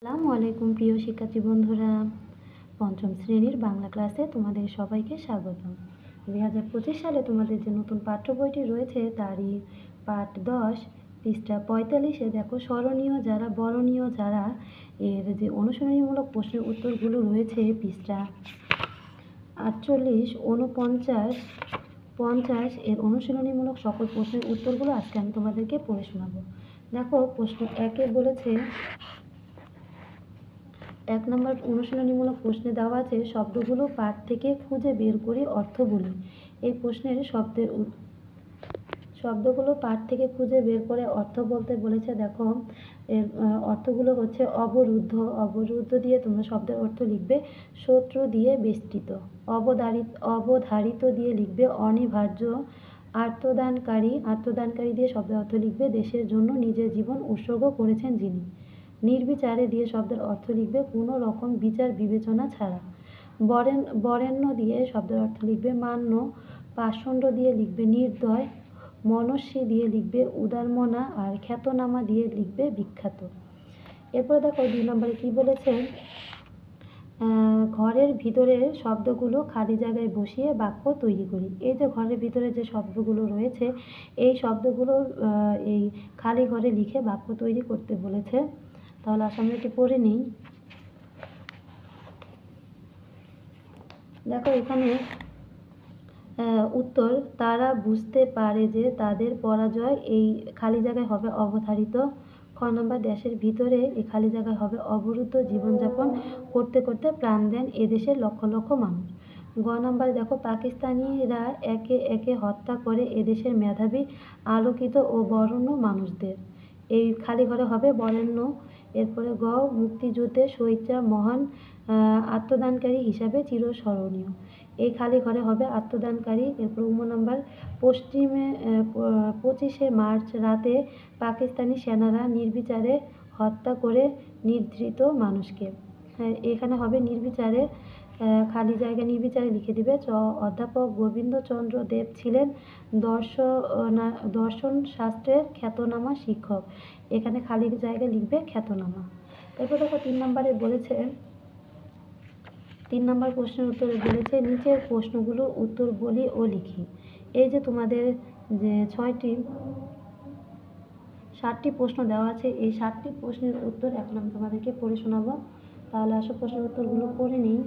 আসসালামু আলাইকুম প্রিয় শিক্ষার্থী বন্ধুরা, পঞ্চম শ্রেণীর বাংলা ক্লাসে তোমাদের সবাইকে স্বাগতম। 2025 সালে তোমাদের যে নতুন পাঠ্য বইটি রয়েছে তারই পাঠ 10 পৃষ্ঠা 45-এ দেখো স্মরণীয় যারা বরণীয় যারা এর যে অনুশীলনীমূলক প্রশ্নের উত্তরগুলো রয়েছে পৃষ্ঠা 48, 49, 50 এর অনুশীলনীমূলক সকল প্রশ্নের উত্তরগুলো আজকে আমি তোমাদেরকে পড়ে শোনাবো। দেখো প্রশ্ন 1-এ বলেছে, 1 নম্বর অনুশীলনীমূলক প্রশ্নে দেওয়া আছে শব্দগুলো পাঠ থেকে খুঁজে বের করে অর্থ বলি। এই প্রশ্নের শব্দগুলো পাঠ থেকে খুঁজে বের করে অর্থ বলতে বলেছে। দেখো এর অর্থগুলো হচ্ছে অবরুদ্ধ দিয়ে তোমরা শব্দের অর্থ লিখবে শত্রু দিয়ে বেষ্টিত, অবধারিত দিয়ে লিখবে অনিবার্য, আত্মদানকারী দিয়ে শব্দের অর্থ লিখবে দেশের জন্য নিজের জীবন উৎসর্গ করেছেন যিনি। নির্বিচারে দিয়ে শব্দের অর্থ লিখবে কোনো রকম বিচার বিবেচনা ছাড়া। বরেণ্য দিয়ে শব্দের অর্থ লিখবে মান্য, পাষণ্ড দিয়ে লিখবে নির্দয়, মনস্বী দিয়ে লিখবে উদারমনা, আর খ্যাতনামা দিয়ে লিখবে বিখ্যাত। এরপরে দেখো 2 নম্বরে কি বলেছে, ঘরের ভিতরের শব্দগুলো খালি জায়গায় বসিয়ে বাক্য তৈরি করি। এই যে ঘরের ভিতরে যে শব্দগুলো রয়েছে এই শব্দগুলো এই খালি ঘরে লিখে বাক্য তৈরি করতে বলেছে। তাহলে আমরা এটি পড়ে নিই। দেখো এখানে উত্তর, তারা বুঝতে পারে যে তাদের পরাজয় এই খালি জায়গায় হবে অবধারিত। খ নম্বর, দেশের ভিতরে এই খালি জায়গায় হবে অবরুদ্ধ জীবনযাপন করতে করতে প্রাণ দেন এদেশের লক্ষ লক্ষ মানুষ। গ নম্বরে দেখো পাকিস্তানিরা একে একে হত্যা করে এদেশের মেধাবী আলোকিত ও বরেণ্য মানুষদের। এই খালি ঘরে হবে বরেণ্য। এরপরে গ, মুক্তিযুদ্ধে শহীদরা মহান আত্মদানকারী হিসাবে চিরস্মরণীয়। এই খালি ঘরে হবে আত্মদানকারী। এরপর নম্বর, 25শে মার্চ রাতে পাকিস্তানি সেনারা নির্বিচারে হত্যা করে নির্যাতিত মানুষকে। এখানে হবে নির্বিচারে, খালি জায়গা নির্বিচারে লিখে দিবে। চ, অধ্যাপক গোবিন্দচন্দ্র দেব ছিলেন দর্শন শাস্ত্রের খ্যাতনামা শিক্ষক। এখানে খালি জায়গা লিখবে খ্যাতনামা। এরপর দেখো 3 নম্বরে বলেছে, 3 নম্বর প্রশ্নের উত্তরে বলেছে নিচের প্রশ্নগুলোর উত্তর বলি ও লিখি। এই যে তোমাদের যে 7টি প্রশ্ন দেওয়া আছে এই 7টি প্রশ্নের উত্তর এখন আমি তোমাদেরকে পড়ে শোনাবো। তাহলে আসো প্রশ্নের উত্তরগুলো পড়ে নিই।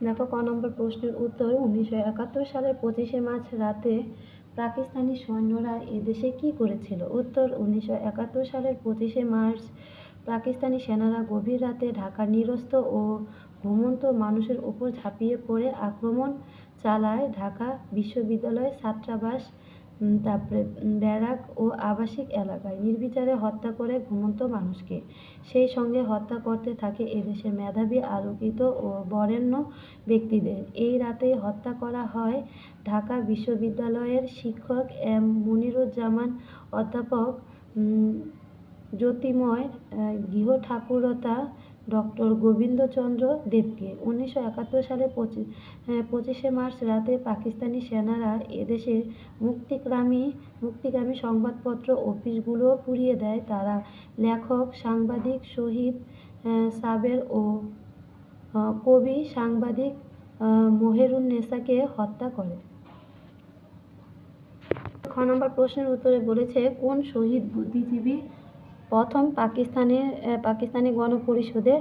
দেখো ক নম্বর প্রশ্নের উত্তর, 1971 সালের 25শে মার্চ রাতে পাকিস্তানি সৈন্যরা এদেশে কি করেছিল? উত্তর, 1971 সালের 25শে মার্চ পাকিস্তানি সেনারা গভীর রাতে ঢাকার নিরস্ত ও ঘুমন্ত মানুষের উপর ঝাঁপিয়ে পড়ে আক্রমণ চালায় ঢাকা বিশ্ববিদ্যালয় ছাত্রাবাস, তারপরে ব্যারাক ও আবাসিক এলাকায় নির্বিচারে হত্যা করে ঘুমন্ত মানুষকে। সেই সঙ্গে হত্যা করতে থাকে এদেশের মেধাবী আলোকিত ও বরেণ্য ব্যক্তিদের। এই রাতেই হত্যা করা হয় ঢাকা বিশ্ববিদ্যালয়ের শিক্ষক এম মনিরুজ্জামান, অধ্যাপক জ্যোতির্ময় গৃহঠাকুরতা ডক্টর গোবিন্দচন্দ্র দেবকে। 1971 সালের 25শে মার্চ রাতে পাকিস্তানি সেনারা এদেশের মুক্তিকামী সংবাদপত্র অফিসগুলো পুড়িয়ে দেয়। তারা লেখক সাংবাদিক শহীদ সাবের ও কবি সাংবাদিক মেহেরুন্নেসাকে হত্যা করে। খ নম্বর প্রশ্নের উত্তরে বলেছে কোন শহীদ বুদ্ধিজীবী প্রথম পাকিস্তানি গণপরিষদে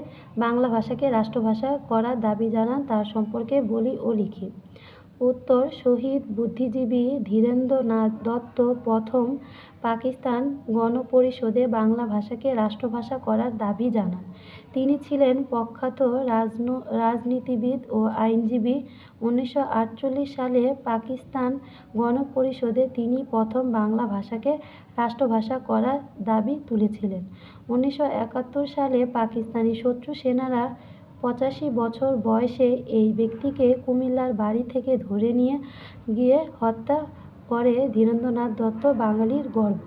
বাংলা ভাষাকে রাষ্ট্রভাষা করার দাবি জানান তার সম্পর্কে বলি ও লিখি। উত্তর, শহীদ বুদ্ধিজীবী ধীরেন্দ্রনাথ দত্ত প্রথম পাকিস্তান গণপরিষদে বাংলা ভাষাকে রাষ্ট্রভাষা করার দাবি জানান। তিনি ছিলেন প্রখ্যাত রাজনীতিবিদ ও আইনজীবী। 1948 সালে পাকিস্তান গণপরিষদে তিনি প্রথম বাংলা ভাষাকে রাষ্ট্রভাষা করার দাবি তুলেছিলেন। 1971 সালে পাকিস্তানি শত্রু সেনারা 85 বছর বয়সে এই ব্যক্তিকে কুমিল্লার বাড়ি থেকে ধরে নিয়ে গিয়ে হত্যা করে ধীরেন্দ্রনাথ দত্ত বাঙালির গর্ব।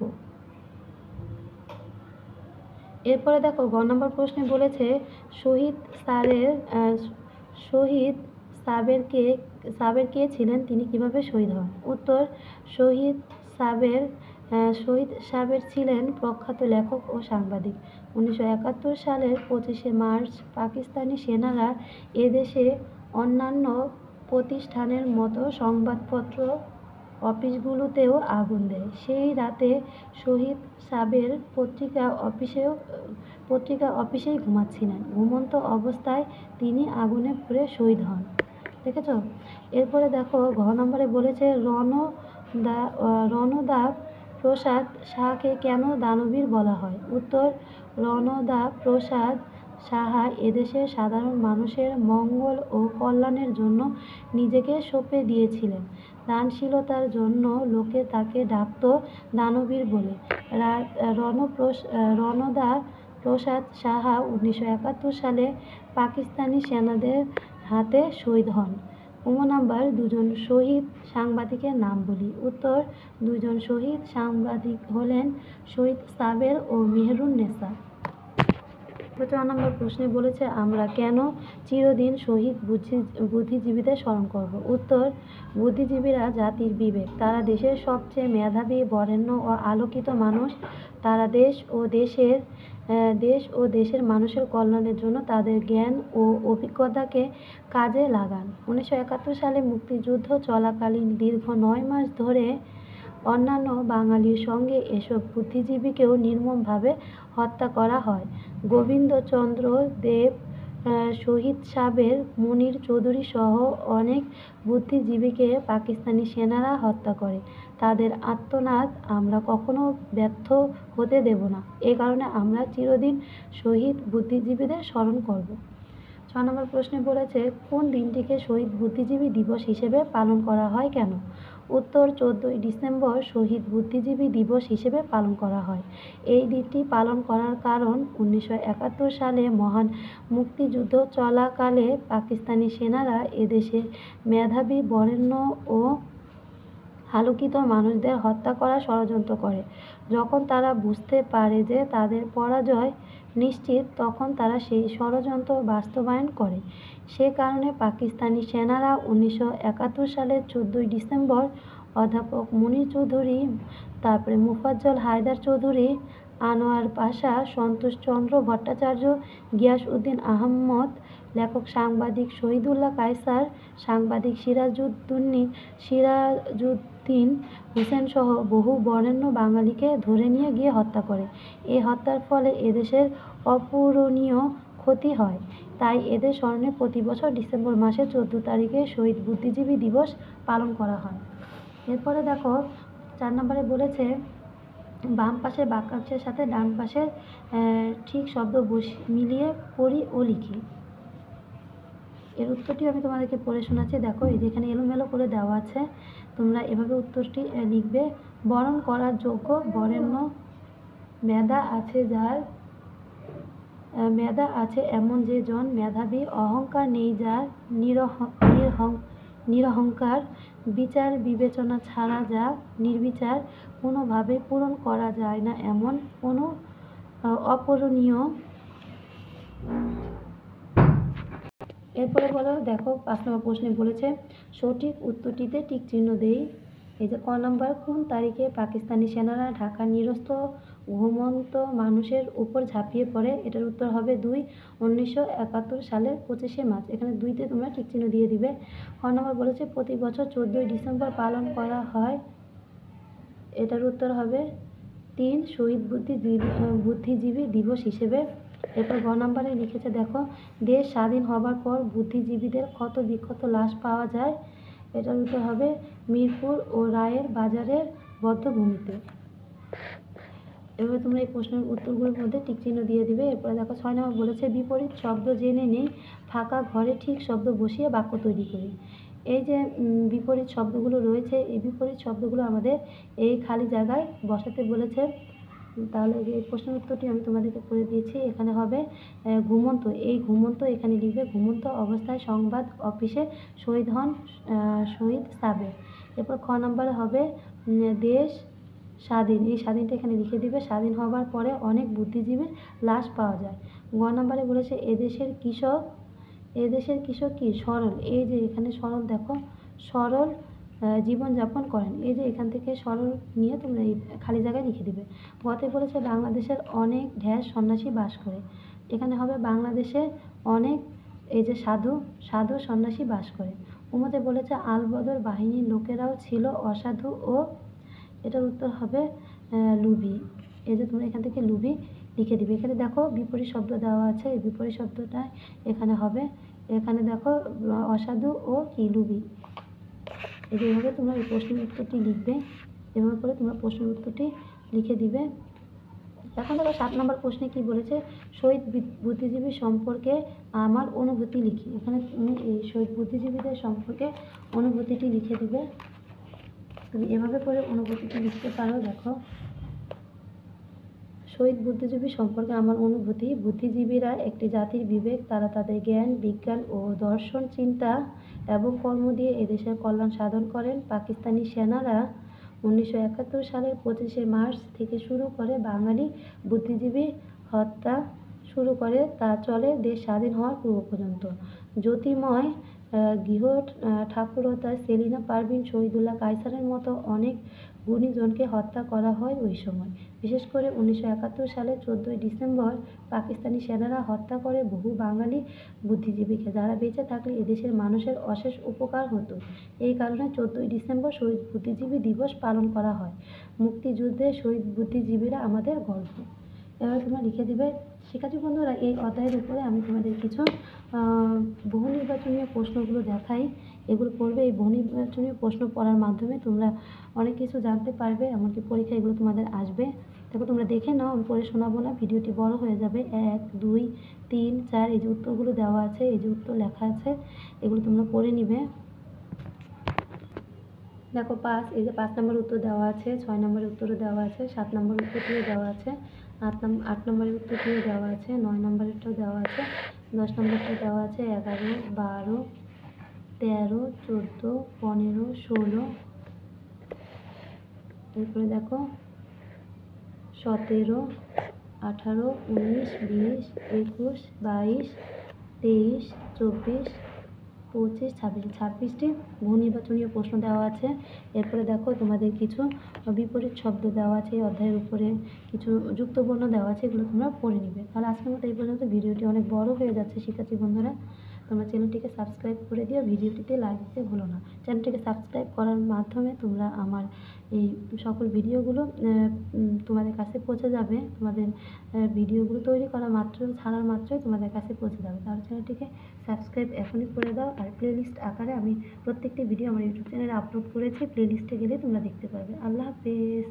এরপরে দেখো গ নম্বর প্রশ্নে বলেছে শহীদ সাবের কে ছিলেন, তিনি কিভাবে শহীদ হন? উত্তর, শহীদ সাবের শহীদ সাবের ছিলেন প্রখ্যাত লেখক ও সাংবাদিক। 1971 সালের 25শে মার্চ পাকিস্তানি সেনারা এদেশে অন্যান্য প্রতিষ্ঠানের মতো সংবাদপত্র অফিসগুলোতেও আগুন দেয়। সেই রাতে শহীদ সাবের পত্রিকা অফিসেই ঘুমাচ্ছিলেন। ঘুমন্ত অবস্থায় তিনি আগুনে পুড়ে শহীদ হন। দেখেছ? এরপরে দেখো ঘ নম্বরে বলেছে রণদা প্রসাদ সাহাকে কেন দানবীর বলা হয়? উত্তর, রণদা প্রসাদ সাহা এদেশের সাধারণ মানুষের মঙ্গল ও কল্যাণের জন্য নিজেকে সঁপে দিয়েছিলেন। দানশীলতার জন্য লোকে তাকে ডাকত দানবীর বলে। রণদা প্রসাদ সাহা 1971 সালে পাকিস্তানি সেনাদের হাতে শহীদ হন। নাম্বার, দুজন শহীদ সাংবাদিকের নাম বলি। উত্তর, দুজন শহীদ সাংবাদিক হলেন শহীদ সাবের ও মেহেরুন্নেসা। 4 নম্বর প্রশ্নে বলেছে আমরা কেন চিরদিন শহীদ বুদ্ধিজীবীদের স্মরণ করব? উত্তর, বুদ্ধিজীবীরা জাতির বিবেক। তারা দেশের সবচেয়ে মেধাবী, বরেণ্য ও আলোকিত মানুষ। তারা দেশ ও দেশের মানুষের কল্যাণের জন্য তাদের জ্ঞান ও অভিজ্ঞতাকে কাজে লাগান। 1971 সালে মুক্তিযুদ্ধ চলাকালীন দীর্ঘ 9 মাস ধরে অন্যান্য বাঙালির সঙ্গে এসব বুদ্ধিজীবীকেও নির্মমভাবে হত্যা করা হয়। গোবিন্দচন্দ্র দেব, শহীদ সাবের, মুনীর চৌধুরী সহ অনেক বুদ্ধিজীবীকে পাকিস্তানি সেনারা হত্যা করে। তাদের আর্তনাদ আমরা কখনো ব্যর্থ হতে দেব না। এ কারণে আমরা চিরদিন শহীদ বুদ্ধিজীবীদের স্মরণ করব। 6 নম্বর প্রশ্নে বলেছে কোন দিনটিকে শহীদ বুদ্ধিজীবী দিবস হিসেবে পালন করা হয় কেন? উত্তর, 14ই ডিসেম্বর শহীদ বুদ্ধিজীবী দিবস হিসেবে পালন করা হয়। এই দিনটি পালন করার কারণ 1971 সালে মহান মুক্তিযুদ্ধ চলাকালে পাকিস্তানি সেনারা এদেশের মেধাবী, বরেণ্য ও আলোকিত মানুষদের হত্যা করার ষড়যন্ত্র করে। যখন তারা বুঝতে পারে যে তাদের পরাজয় নিশ্চিত, তখন তারা সেই ষড়যন্ত্র বাস্তবায়ন করে। সে কারণে পাকিস্তানি সেনারা 1971 সালের 14ই ডিসেম্বর অধ্যাপক মুনীর চৌধুরী, মুফাজ্জল হায়দার চৌধুরী, আনোয়ার পাশা, সন্তোষ চন্দ্র ভট্টাচার্য, গিয়াস উদ্দিন আহমদ, লেখক সাংবাদিক শহীদুল্লাহ কায়সার, সাংবাদিক সিরাজউদ্দিন হোসেন সহ বহু বরেণ্য বাঙালিকে ধরে নিয়ে গিয়ে হত্যা করে। এই হত্যার ফলে এদেশের অপূরণীয় ক্ষতি হয়। তাই এদের স্মরণে প্রতি বছর ডিসেম্বর মাসের 14 তারিখে শহীদ বুদ্ধিজীবী দিবস পালন করা হয়। এরপরে দেখো 4 নম্বরে বলেছে বাম পাশের বাক্যাংশের সাথে ডান পাশের ঠিক শব্দ মিলিয়ে পড়ি ও লিখি। এর উত্তরটি আমি তোমাদেরকে পড়ে শোনাচ্ছি। দেখো, এই যেখানে এলোমেলো করে দেওয়া আছে, তোমরা এভাবে উত্তরটি লিখবে। বরণ করার যোগ্য, বরেণ্য, মেধা আছে এমন যে জন, মেধাবী, অহংকার নেই যার, নিরহংকার, বিচার বিবেচনা ছাড়া যা নির্বিচার, কোনোভাবে পূরণ করা যায় না এমন, কোনো অপূরণীয়। এরপরে বলো, দেখো 5 নম্বর প্রশ্নে বলেছে সঠিক উত্তরটিতে টিক চিহ্ন দেই। এই যে ক নম্বর, কোন তারিখে পাকিস্তানি সেনারা ঢাকার নিরস্ত্র ঘুমন্ত মানুষের উপর ঝাঁপিয়ে পড়ে? এটার উত্তর হবে 2, 1971 সালের 25শে মার্চ। এখানে 2তে তোমরা টিক চিহ্ন দিয়ে দিবে। ক নম্বর বলেছে প্রতি বছর 14ই ডিসেম্বর পালন করা হয়। এটার উত্তর হবে 3, শহীদ বুদ্ধিজীবী দিবস হিসেবে। এরপর গ নম্বরে লিখেছে, দেখো, দেশ স্বাধীন হবার পর বুদ্ধিজীবীদের ক্ষত বিক্ষত লাশ পাওয়া যায়। এটার উত্তর হবে মিরপুর ও রায়ের বাজারের বধ্যভূমিতে। এভাবে তোমরা এই প্রশ্নের উত্তরগুলোর মধ্যে টিক চিহ্ন দিয়ে দিবে। এরপরে দেখো 6 নম্বর বলেছে বিপরীত শব্দ জেনে নেই, ফাঁকা ঘরে ঠিক শব্দ বসিয়ে বাক্য তৈরি করি। এই যে বিপরীত শব্দগুলো রয়েছে, এই বিপরীত শব্দগুলো আমাদের এই খালি জায়গায় বসাতে বলেছে। তাহলে এই প্রশ্নের উত্তরটি আমি তোমাদেরকে করে দিয়েছি। এখানে হবে ঘুমন্ত। এই ঘুমন্ত এখানে লিখবে, ঘুমন্ত অবস্থায় সংবাদ অফিসে শহীদ হন শহীদ সাবের। এরপর খ নম্বরে হবে দেশ স্বাধীন। এই স্বাধীনটা এখানে লিখে দিবে। স্বাধীন হবার পরে অনেক বুদ্ধিজীবীর লাশ পাওয়া যায়। গ নম্বরে বলেছে এদেশের কৃষক কি? সরল। এই যে এখানে সরল, দেখো, সরল জীবনযাপন করেন। এই যে এখান থেকে সরল নিয়ে তোমরা এই খালি জায়গায় লিখে দিবে। গতে বলেছে বাংলাদেশের অনেক সন্ন্যাসী বাস করে। এখানে হবে বাংলাদেশে অনেক এই যে সাধু সন্ন্যাসী বাস করে। উমতে বলেছে আলবদর বাহিনীর লোকেরাও ছিল অসাধু ও এটার উত্তর হবে লুবি। এই যে তোমরা এখান থেকে লুবি লিখে দিবে। এখানে দেখো বিপরীত শব্দ দেওয়া আছে, এই বিপরীত শব্দটা এখানে হবে। এখানে দেখো অসাধু ও কি লুবি। এইভাবে তোমরা এই প্রশ্নের উত্তরটি লিখবে। এভাবে করে তোমরা প্রশ্নের উত্তরটি লিখে দিবে। এখন দেখো 7 নম্বর প্রশ্নে কি বলেছে, শহীদ বুদ্ধিজীবী সম্পর্কে আমার অনুভূতি লিখি। এখানে তুমি এই শহীদ বুদ্ধিজীবীদের সম্পর্কে অনুভূতিটি লিখে দিবে। তুমি এভাবে করে অনুভূতিটি লিখতে পারো। দেখো, শহীদ বুদ্ধিজীবী সম্পর্কে আমার অনুভূতি, বুদ্ধিজীবীরা একটি জাতির বিবেক, তারা তাদের জ্ঞান, বিজ্ঞান ও দর্শন, চিন্তা এবং কর্ম দিয়ে এদেশের কল্যাণ সাধন করেন। পাকিস্তানি সেনারা 1971 সালের 25শে মার্চ থেকে শুরু করে বাঙালি বুদ্ধিজীবী হত্যা শুরু করে, তা চলে দেশ স্বাধীন হওয়ার পূর্ব পর্যন্ত। জ্যোতির্ময় গৃহ ঠাকুরতা, সেলিনা পারভীন, শহীদুল্লাহ কায়সারের মতো অনেক গুণীজনকে হত্যা করা হয় ওই সময়। বিশেষ করে 1971 সালের 14ই ডিসেম্বর পাকিস্তানি সেনারা হত্যা করে বহু বাঙালি বুদ্ধিজীবীকে, যারা বেঁচে থাকলে এদেশের মানুষের অশেষ উপকার হতো। এই কারণে 14ই ডিসেম্বর শহীদ বুদ্ধিজীবী দিবস পালন করা হয়। মুক্তিযুদ্ধে শহীদ বুদ্ধিজীবীরা আমাদের গর্ব। এবার তোমরা লিখে দিবে। শিক্ষার্থী বন্ধুরা, এই অধ্যায়ের উপরে আমি তোমাদের কিছু বহু নির্বাচনীয় প্রশ্নগুলো দেখাই, এগুলো পড়বে। এই বহু নির্বাচনীয় প্রশ্ন পড়ার মাধ্যমে তোমরা অনেক কিছু জানতে পারবে, এমনকি পরীক্ষা এগুলো তোমাদের আসবে। দেখো, তোমরা দেখে নাও, আমি পড়ে শোনাবো না, ভিডিওটি বড় হয়ে যাবে। 1, 2, 3, 4 এই যে উত্তরগুলো দেওয়া আছে, এই যে উত্তর লেখা আছে, এগুলো তোমরা পড়ে নিবে। দেখো 5, এই যে 5 নম্বর উত্তর দেওয়া আছে, 6 নম্বরের উত্তরও দেওয়া আছে, 7 নম্বর উত্তরটিও দেওয়া আছে, 8 নম্বরের উত্তরটিও দেওয়া আছে, 9 নম্বরেরটাও দেওয়া আছে, 10 নম্বরটাও দেওয়া আছে, 11, 12, 13, 14, 15, 16, এরপরে দেখো 17, 18, 19, 20, 21, 22, 23, 24, 25, 26টি বহু নির্বাচনীয় প্রশ্ন দেওয়া আছে। এরপরে দেখো তোমাদের কিছু বিপরীত শব্দ দেওয়া আছে, এই অধ্যায়ের উপরে কিছু যুক্তবর্ণ দেওয়া আছে, এগুলো তোমরা পড়ে নিবে। তাহলে আজকের মতো এই পর্যন্ত। ভিডিওটি অনেক বড় হয়ে যাচ্ছে শিক্ষার্থী বন্ধুরা, তোমরা চ্যানেলটিকে সাবস্ক্রাইব করে দিও, ভিডিওটিতে লাইক দিতে ভুলো না। চ্যানেলটিকে সাবস্ক্রাইব করার মাধ্যমে তোমরা আমার এই সকল ভিডিওগুলো তোমাদের কাছে পৌঁছে যাবে। তোমাদের ভিডিওগুলো তৈরি করা মাত্র, ছাড়ার মাত্রই তোমাদের কাছে পৌঁছে যাবে। তাহলে চ্যানেলটিকে সাবস্ক্রাইব এখনই করে দাও। আর প্লেলিস্ট আকারে আমি প্রত্যেকটি ভিডিও আমার ইউটিউব চ্যানেলে আপলোড করেছি, প্লেলিস্টে গেলে তোমরা দেখতে পারবে। আল্লাহ হাফেজ।